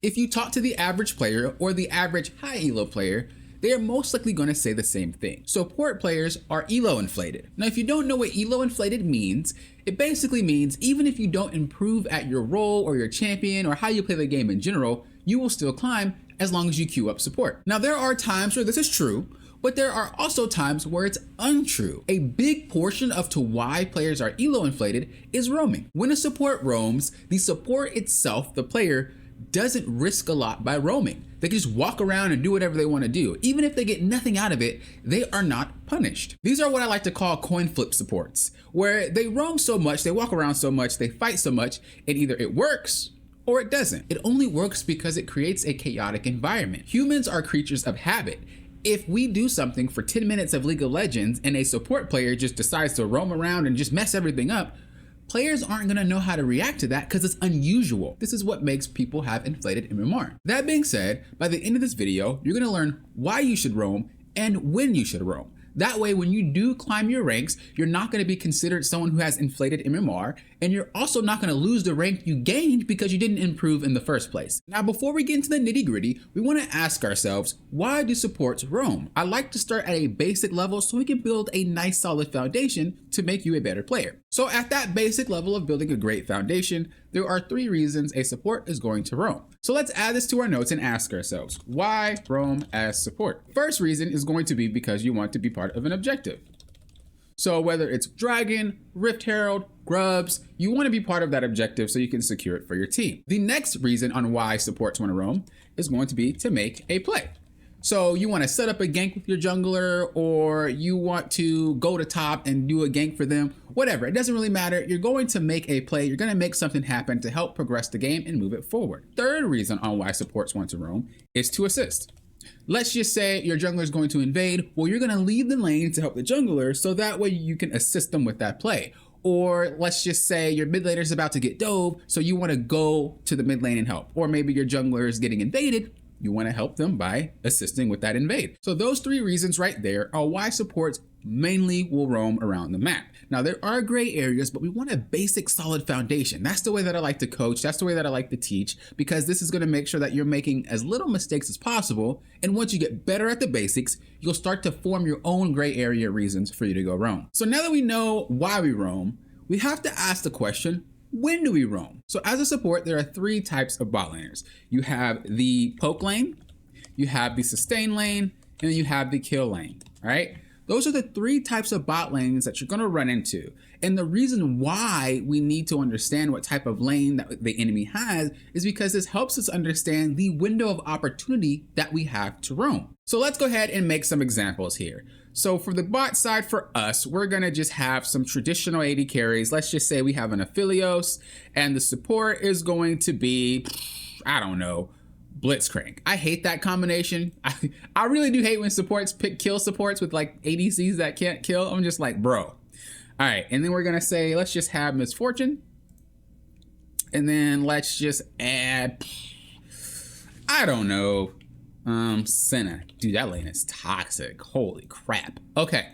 If you talk to the average player or the average high elo player, they are most likely going to say the same thing. Support players are elo inflated. Now, if you don't know what elo inflated means, it basically means even if you don't improve at your role or your champion or how you play the game in general, you will still climb as long as you queue up support. Now, there are times where this is true, but there are also times where it's untrue. A big portion of to why players are elo inflated is roaming. When a support roams, the support itself, the player, doesn't risk a lot by roaming. They can just walk around and do whatever they want to do. Even if they get nothing out of it, they are not punished. These are what I like to call coin flip supports, where they roam so much, they walk around so much, they fight so much, and either it works or it doesn't. It only works because it creates a chaotic environment. Humans are creatures of habit. If we do something for 10 minutes of League of Legends and a support player just decides to roam around and just mess everything up, players aren't going to know how to react to that because it's unusual. This is what makes people have inflated MMR. That being said, by the end of this video, you're going to learn why you should roam and when you should roam. That way, when you do climb your ranks, you're not going to be considered someone who has inflated MMR, and you're also not going to lose the rank you gained because you didn't improve in the first place. Now, before we get into the nitty gritty, we want to ask ourselves, why do supports roam? I like to start at a basic level so we can build a nice solid foundation to make you a better player. So at that basic level of building a great foundation, there are 3 reasons a support is going to roam. So let's add this to our notes and ask ourselves, why roam as support? First reason is going to be because you want to be part of an objective. So whether it's Dragon, Rift Herald, Grubs, you want to be part of that objective so you can secure it for your team. The next reason on why supports want to roam is going to be to make a play. So you want to set up a gank with your jungler, or you want to go to top and do a gank for them, whatever. It doesn't really matter. You're going to make a play. You're going to make something happen to help progress the game and move it forward. Third reason on why supports want to roam is to assist. Let's just say your jungler is going to invade. Well, you're going to leave the lane to help the jungler so that way you can assist them with that play. Or let's just say your mid laner is about to get dove, so you want to go to the mid lane and help. Or maybe your jungler is getting invaded. You want to help them by assisting with that invade. So those 3 reasons right there are why supports mainly will roam around the map. Now, there are gray areas, but we want a basic solid foundation. That's the way that I like to coach. That's the way that I like to teach, because this is going to make sure that you're making as little mistakes as possible. And once you get better at the basics, you'll start to form your own gray area reasons for you to go roam. So now that we know why we roam, we have to ask the question, when do we roam? So as a support, there are 3 types of bot laners. You have the poke lane, you have the sustain lane, and then you have the kill lane, all right? Those are the 3 types of bot lanes that you're gonna run into. And the reason why we need to understand what type of lane that the enemy has is because this helps us understand the window of opportunity that we have to roam. So let's go ahead and make some examples here. So for the bot side for us, we're gonna just have some traditional AD carries. Let's just say we have an Aphelios, and the support is going to be, I don't know, Blitzcrank. I hate that combination. I really do hate when supports pick kill supports with like ADCs that can't kill. I'm just like, bro. All right, and then we're gonna say, let's just have Misfortune. And then let's just add, I don't know, Senna. Dude, that lane is toxic. Holy crap. Okay,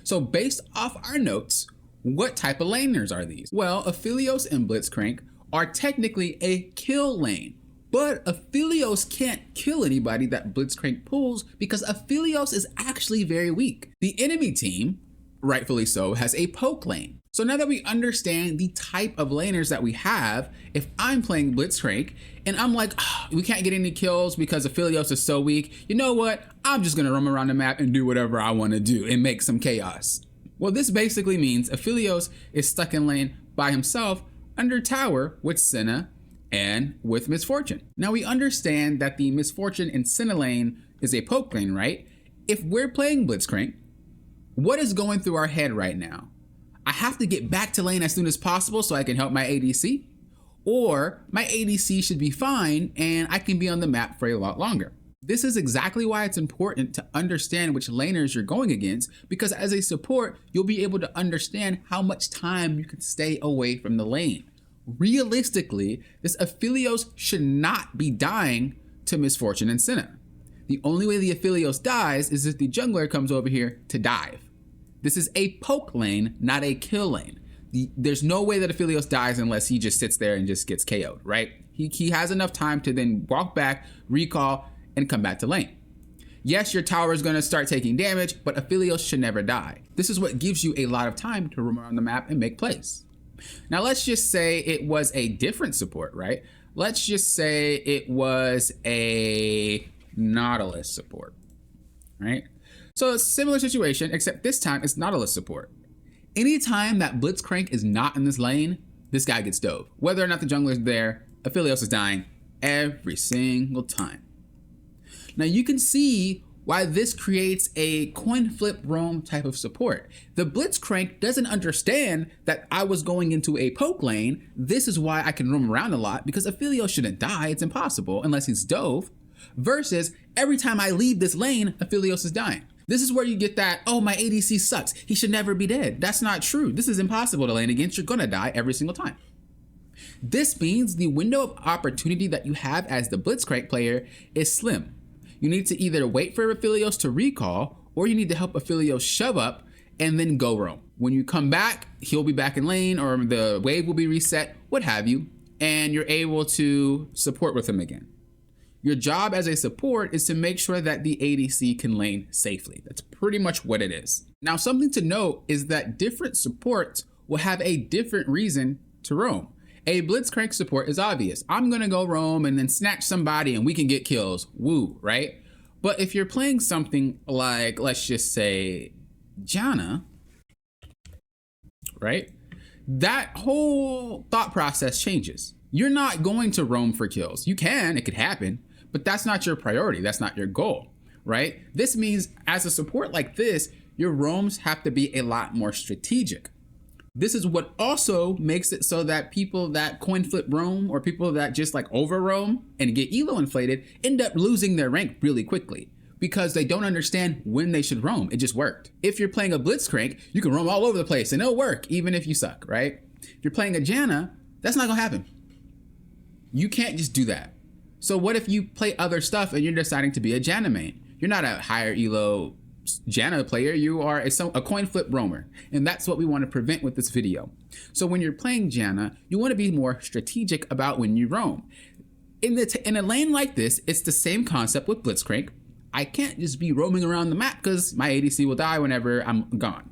so based off our notes, what type of laners are these? Well, Aphelios and Blitzcrank are technically a kill lane. But Aphelios can't kill anybody that Blitzcrank pulls because Aphelios is actually very weak. The enemy team, rightfully so, has a poke lane. So now that we understand the type of laners that we have, if I'm playing Blitzcrank and I'm like, oh, we can't get any kills because Aphelios is so weak, you know what? I'm just gonna roam around the map and do whatever I wanna do and make some chaos. Well, this basically means Aphelios is stuck in lane by himself under tower with Senna and with Misfortune. Now we understand that the Misfortune and Senna lane is a poke lane, right? If we're playing Blitzcrank, what is going through our head right now? I have to get back to lane as soon as possible so I can help my ADC, or my ADC should be fine and I can be on the map for a lot longer. This is exactly why it's important to understand which laners you're going against, because as a support, you'll be able to understand how much time you can stay away from the lane. Realistically, this Aphelios should not be dying to Misfortune and Senna. The only way the Aphelios dies is if the jungler comes over here to dive. This is a poke lane, not a kill lane. There's no way that Aphelios dies unless he just sits there and just gets KO'd, right? He has enough time to then walk back, recall, and come back to lane. Yes, your tower is going to start taking damage, but Aphelios should never die. This is what gives you a lot of time to roam around the map and make plays. Now let's just say it was a different support, right? Let's just say it was a Nautilus support, right? So it's a similar situation, except this time it's Nautilus support. Anytime that Blitzcrank is not in this lane, this guy gets dove. Whether or not the jungler is there, Aphelios is dying every single time. Now you can see why this creates a coin flip roam type of support. The Blitzcrank doesn't understand that I was going into a poke lane. This is why I can roam around a lot, because Aphelios shouldn't die. It's impossible unless he's dove. Versus every time I leave this lane, Aphelios is dying. This is where you get that, oh, my ADC sucks, he should never be dead. That's not true. This is impossible to lane against. You're gonna die every single time. This means the window of opportunity that you have as the Blitzcrank player is slim. You need to either wait for Aphelios to recall, or you need to help Aphelios shove up and then go roam. When you come back, he'll be back in lane, or the wave will be reset, what have you, and you're able to support with him again. Your job as a support is to make sure that the ADC can lane safely. That's pretty much what it is. Now, something to note is that different supports will have a different reason to roam. A Blitzcrank support is obvious. I'm gonna go roam and then snatch somebody and we can get kills, woo, right? But if you're playing something like, let's just say, Janna, right? That whole thought process changes. You're not going to roam for kills. You can, it could happen, but that's not your priority. That's not your goal, right? This means as a support like this, your roams have to be a lot more strategic. This is what also makes it so that people that coin flip roam, or people that just like over roam and get elo inflated, end up losing their rank really quickly because they don't understand when they should roam. It just worked. If you're playing a Blitzcrank, you can roam all over the place and it'll work even if you suck, right? If you're playing a Janna, that's not gonna happen. You can't just do that. So what if you play other stuff and you're deciding to be a Janna main? You're not a higher elo Janna player, you are a coin flip roamer, and that's what we want to prevent with this video. So when you're playing Janna, you want to be more strategic about when you roam. In a lane like this, it's the same concept with Blitzcrank. I can't just be roaming around the map because my ADC will die whenever I'm gone.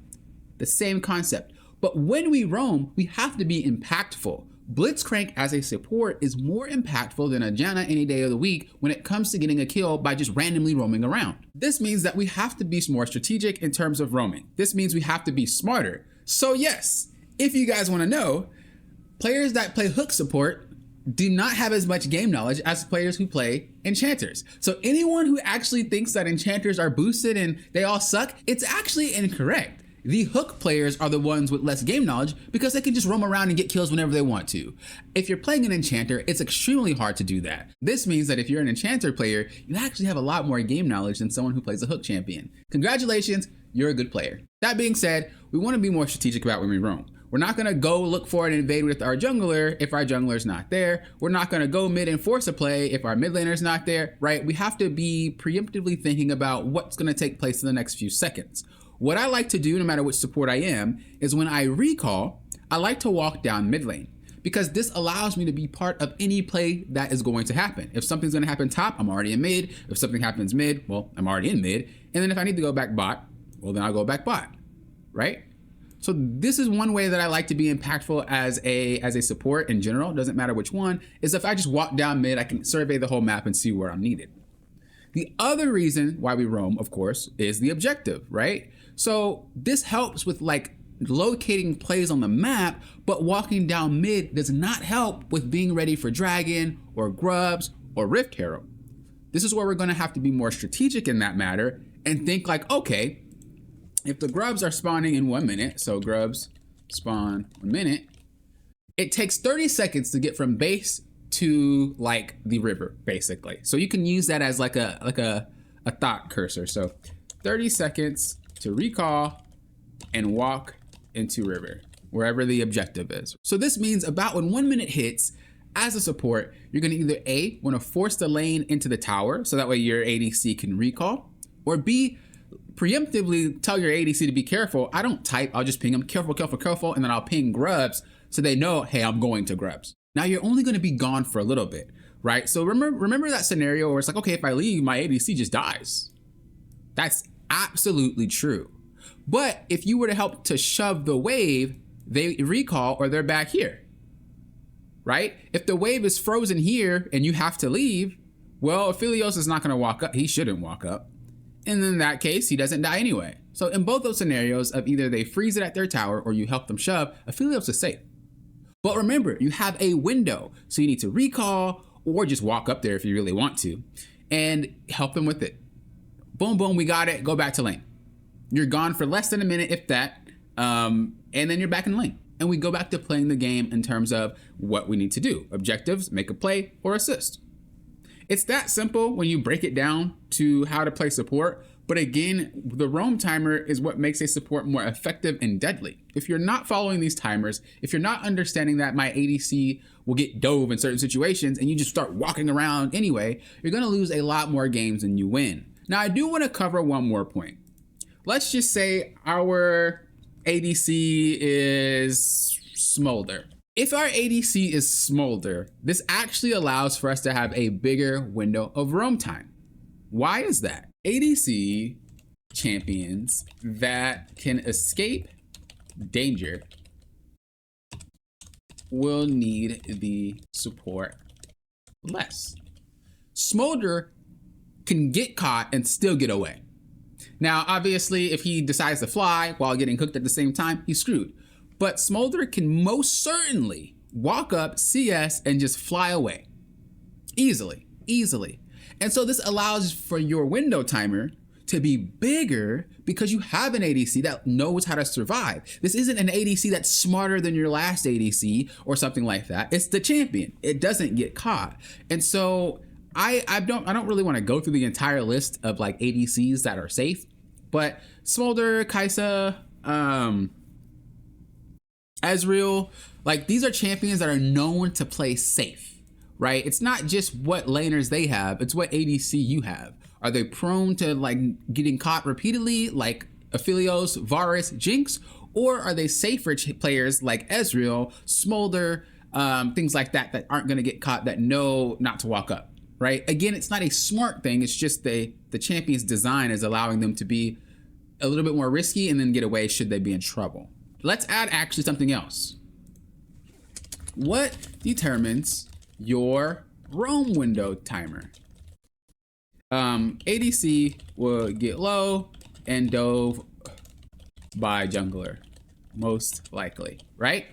The same concept. But when we roam, we have to be impactful. Blitzcrank as a support is more impactful than a Janna any day of the week when it comes to getting a kill by just randomly roaming around. This means that we have to be more strategic in terms of roaming. This means we have to be smarter. So yes, if you guys want to know, players that play hook support do not have as much game knowledge as players who play enchanters. So anyone who actually thinks that enchanters are boosted and they all suck, it's actually incorrect. The hook players are the ones with less game knowledge because they can just roam around and get kills whenever they want to. If you're playing an enchanter, it's extremely hard to do that. This means that if you're an enchanter player, you actually have a lot more game knowledge than someone who plays a hook champion. Congratulations, you're a good player. That being said, we want to be more strategic about when we roam. We're not going to go look for and invade with our jungler if our jungler's not there. We're not going to go mid and force a play if our mid laner's not there, right? We have to be preemptively thinking about what's going to take place in the next few seconds. What I like to do, no matter which support I am, is when I recall, I like to walk down mid lane because this allows me to be part of any play that is going to happen. If something's going to happen top, I'm already in mid. If something happens mid, well, I'm already in mid. And then if I need to go back bot, well, then I'll go back bot, right? So this is one way that I like to be impactful as a support in general, doesn't matter which one, is if I just walk down mid, I can survey the whole map and see where I'm needed. The other reason why we roam, of course, is the objective, right? So this helps with like locating plays on the map, but walking down mid does not help with being ready for dragon or grubs or rift herald. This is where we're gonna have to be more strategic in that matter and think like, okay, if the grubs are spawning in 1 minute, so grubs spawn 1 minute, it takes 30 seconds to get from base to like the river, basically. So you can use that as like a thought cursor. So 30 seconds to recall and walk into river, wherever the objective is. So this means about when 1 minute hits, as a support, you're gonna either A, wanna force the lane into the tower so that way your ADC can recall, or B, preemptively tell your ADC to be careful. I don't type, I'll just ping them careful, careful, careful, and then I'll ping grubs so they know, hey, I'm going to grubs. Now you're only going to be gone for a little bit, right? So remember that scenario where it's like, okay, if I leave, my ADC just dies. That's absolutely true. But if you were to help to shove the wave, they recall or they're back here, right? If the wave is frozen here and you have to leave, well, Aphelios is not going to walk up. He shouldn't walk up. And in that case, he doesn't die anyway. So in both those scenarios of either they freeze it at their tower or you help them shove, Aphelios is safe. But remember, you have a window. So you need to recall or just walk up there if you really want to and help them with it. Boom, boom, we got it. Go back to lane. You're gone for less than a minute, if that, and then you're back in lane. And we go back to playing the game in terms of what we need to do. Objectives, make a play, or assist. It's that simple when you break it down to how to play support. But again, the roam timer is what makes a support more effective and deadly. If you're not following these timers, if you're not understanding that my ADC will get dove in certain situations and you just start walking around anyway, you're going to lose a lot more games than you win. Now, I do want to cover one more point. Let's just say our ADC is Smolder. If our ADC is Smolder, this actually allows for us to have a bigger window of roam time. Why is that? ADC champions that can escape danger will need the support less. Smolder can get caught and still get away. Now, obviously, if he decides to fly while getting cooked at the same time, he's screwed. But Smolder can most certainly walk up, CS, and just fly away. Easily. And so this allows for your window timer to be bigger because you have an ADC that knows how to survive. This isn't an ADC that's smarter than your last ADC or something like that. It's the champion. It doesn't get caught. And so I don't really want to go through the entire list of like ADCs that are safe, but Smolder, Kai'Sa, Ezreal, like these are champions that are known to play safe, right? It's not just what laners they have, it's what ADC you have. Are they prone to like getting caught repeatedly like Aphelios, Varus, Jinx, or are they safer players like Ezreal, Smolder, things like that that aren't going to get caught, that know not to walk up? Right? Again, it's not a smart thing. It's just the champion's design is allowing them to be a little bit more risky and then get away should they be in trouble. Let's add actually something else. What determines your roam window timer? ADC will get low and dove by jungler, most likely, right?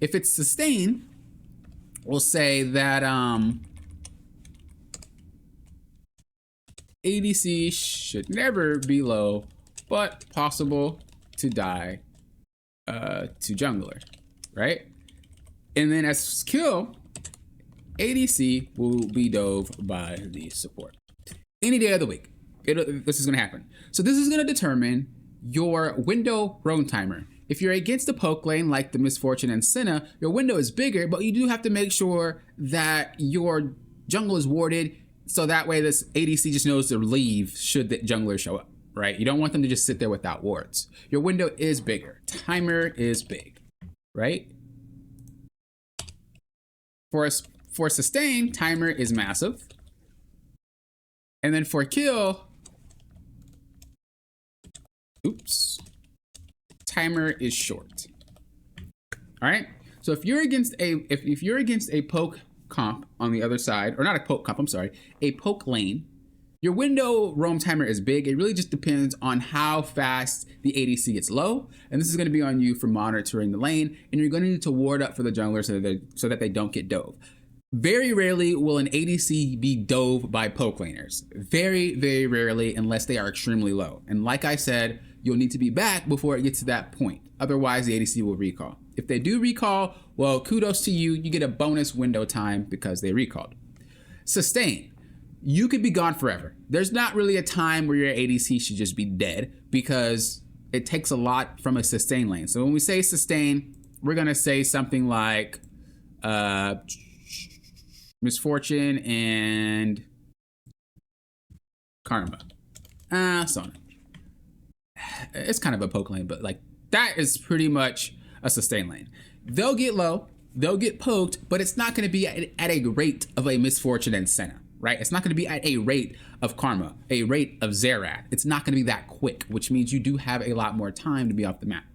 If it's sustain, we'll say that ADC should never be low, but possible to die to jungler, right? And then as kill, ADC will be dove by the support. Any day of the week, this is gonna happen. So this is gonna determine your window roam timer. If you're against the poke lane like the Misfortune and Senna, your window is bigger, but you do have to make sure that your jungle is warded, so that way this ADC just knows to leave should the jungler show up, right? You don't want them to just sit there without wards. Your window is bigger. Timer is big, right? For sustain, timer is massive. And then for kill, timer is short. All right. So if you're against a poke comp on the other side, or not a poke comp, I'm sorry, a poke lane, your window roam timer is big. It really just depends on how fast the ADC gets low. And this is going to be on you for monitoring the lane. And you're going to need to ward up for the jungler so that they don't get dove. Very rarely will an ADC be dove by poke laners. Very, very rarely, unless they are extremely low. And like I said, you'll need to be back before it gets to that point. Otherwise, the ADC will recall. If they do recall, well, kudos to you. You get a bonus window time because they recalled. Sustain. You could be gone forever. There's not really a time where your ADC should just be dead because it takes a lot from a sustain lane. So when we say sustain, we're going to say something like Misfortune and Karma. So it's kind of a poke lane, but like that is pretty much a sustain lane. They'll get low they'll get poked, but it's not going to be at a rate of a misfortune and Senna, right? It's not going to be at a rate of karma, a rate of Zerath. It's not going to be that quick, which means you do have a lot more time to be off the map.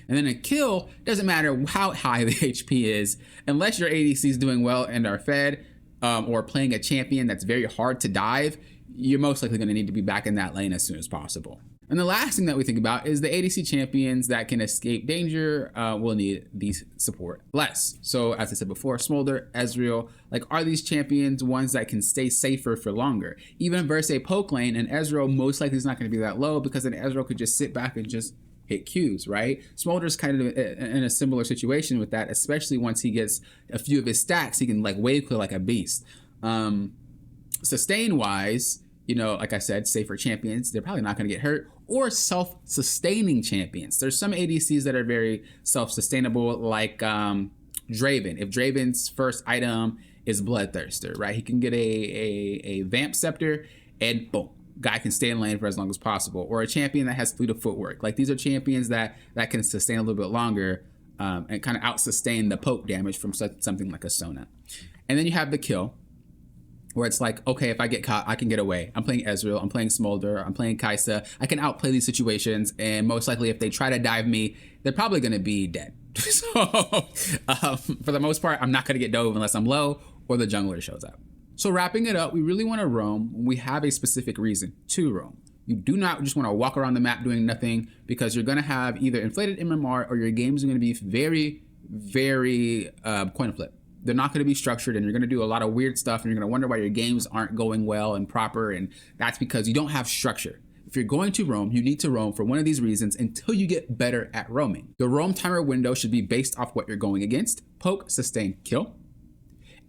And then a kill, doesn't matter how high the HP is, unless your ADC is doing well and are fed, or playing a champion that's very hard to dive, you're most likely going to need to be back in that lane as soon as possible. And the last thing that we think about is the ADC champions that can escape danger will need these support less. So as I said before, Smolder, Ezreal, like, are these champions ones that can stay safer for longer? Even versus a poke lane, and Ezreal most likely is not going to be that low, because then Ezreal could just sit back and just hit Qs, right? Smolder's kind of in a similar situation with that, especially once he gets a few of his stacks, he can like wave clear like a beast. Sustain wise, you know, like I said, safer champions, they're probably not going to get hurt, or self-sustaining champions. There's some ADCs that are very self-sustainable, like Draven. If Draven's first item is Bloodthirster, right? He can get a Vamp Scepter and boom, guy can stay in lane for as long as possible. Or a champion that has fleet of footwork. Like, these are champions that can sustain a little bit longer and kind of out-sustain the poke damage from something like a Sona. And then you have the kill, where it's like, okay, if I get caught, I can get away. I'm playing Ezreal, I'm playing Smolder, I'm playing Kai'Sa. I can outplay these situations, and most likely if they try to dive me, they're probably gonna be dead. So for the most part, I'm not gonna get dove unless I'm low or the jungler shows up. So wrapping it up, we really wanna roam when we have a specific reason to roam. You do not just wanna walk around the map doing nothing, because you're gonna have either inflated MMR or your games are gonna be very, very coin flip. They're not going to be structured, and you're going to do a lot of weird stuff, and you're going to wonder why your games aren't going well and proper, and that's because you don't have structure. If you're going to roam, you need to roam for one of these reasons until you get better at roaming. The roam timer window should be based off what you're going against: poke, sustain, kill.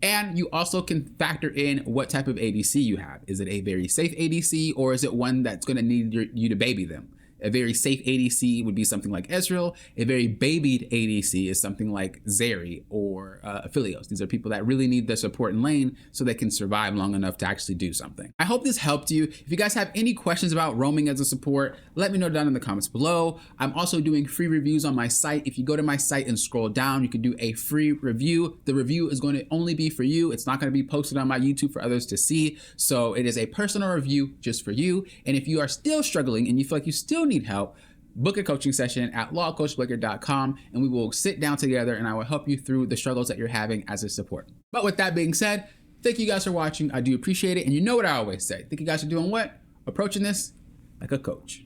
And you also can factor in what type of ADC you have. Is it a very safe ADC, or is it one that's going to need you to baby them? A very safe ADC would be something like Ezreal. A very babied ADC is something like Zeri or Aphelios. These are people that really need the support in lane so they can survive long enough to actually do something. I hope this helped you. If you guys have any questions about roaming as a support, let me know down in the comments below. I'm also doing free reviews on my site. If you go to my site and scroll down, you can do a free review. The review is going to only be for you. It's not going to be posted on my YouTube for others to see. So it is a personal review just for you. And if you are still struggling and you feel like you still need help, book a coaching session at lawcoachblaker.com, and we will sit down together and I will help you through the struggles that you're having as a support. But with that being said, thank you guys for watching. I do appreciate it. And you know what I always say, think you guys are doing what? Approaching this like a coach.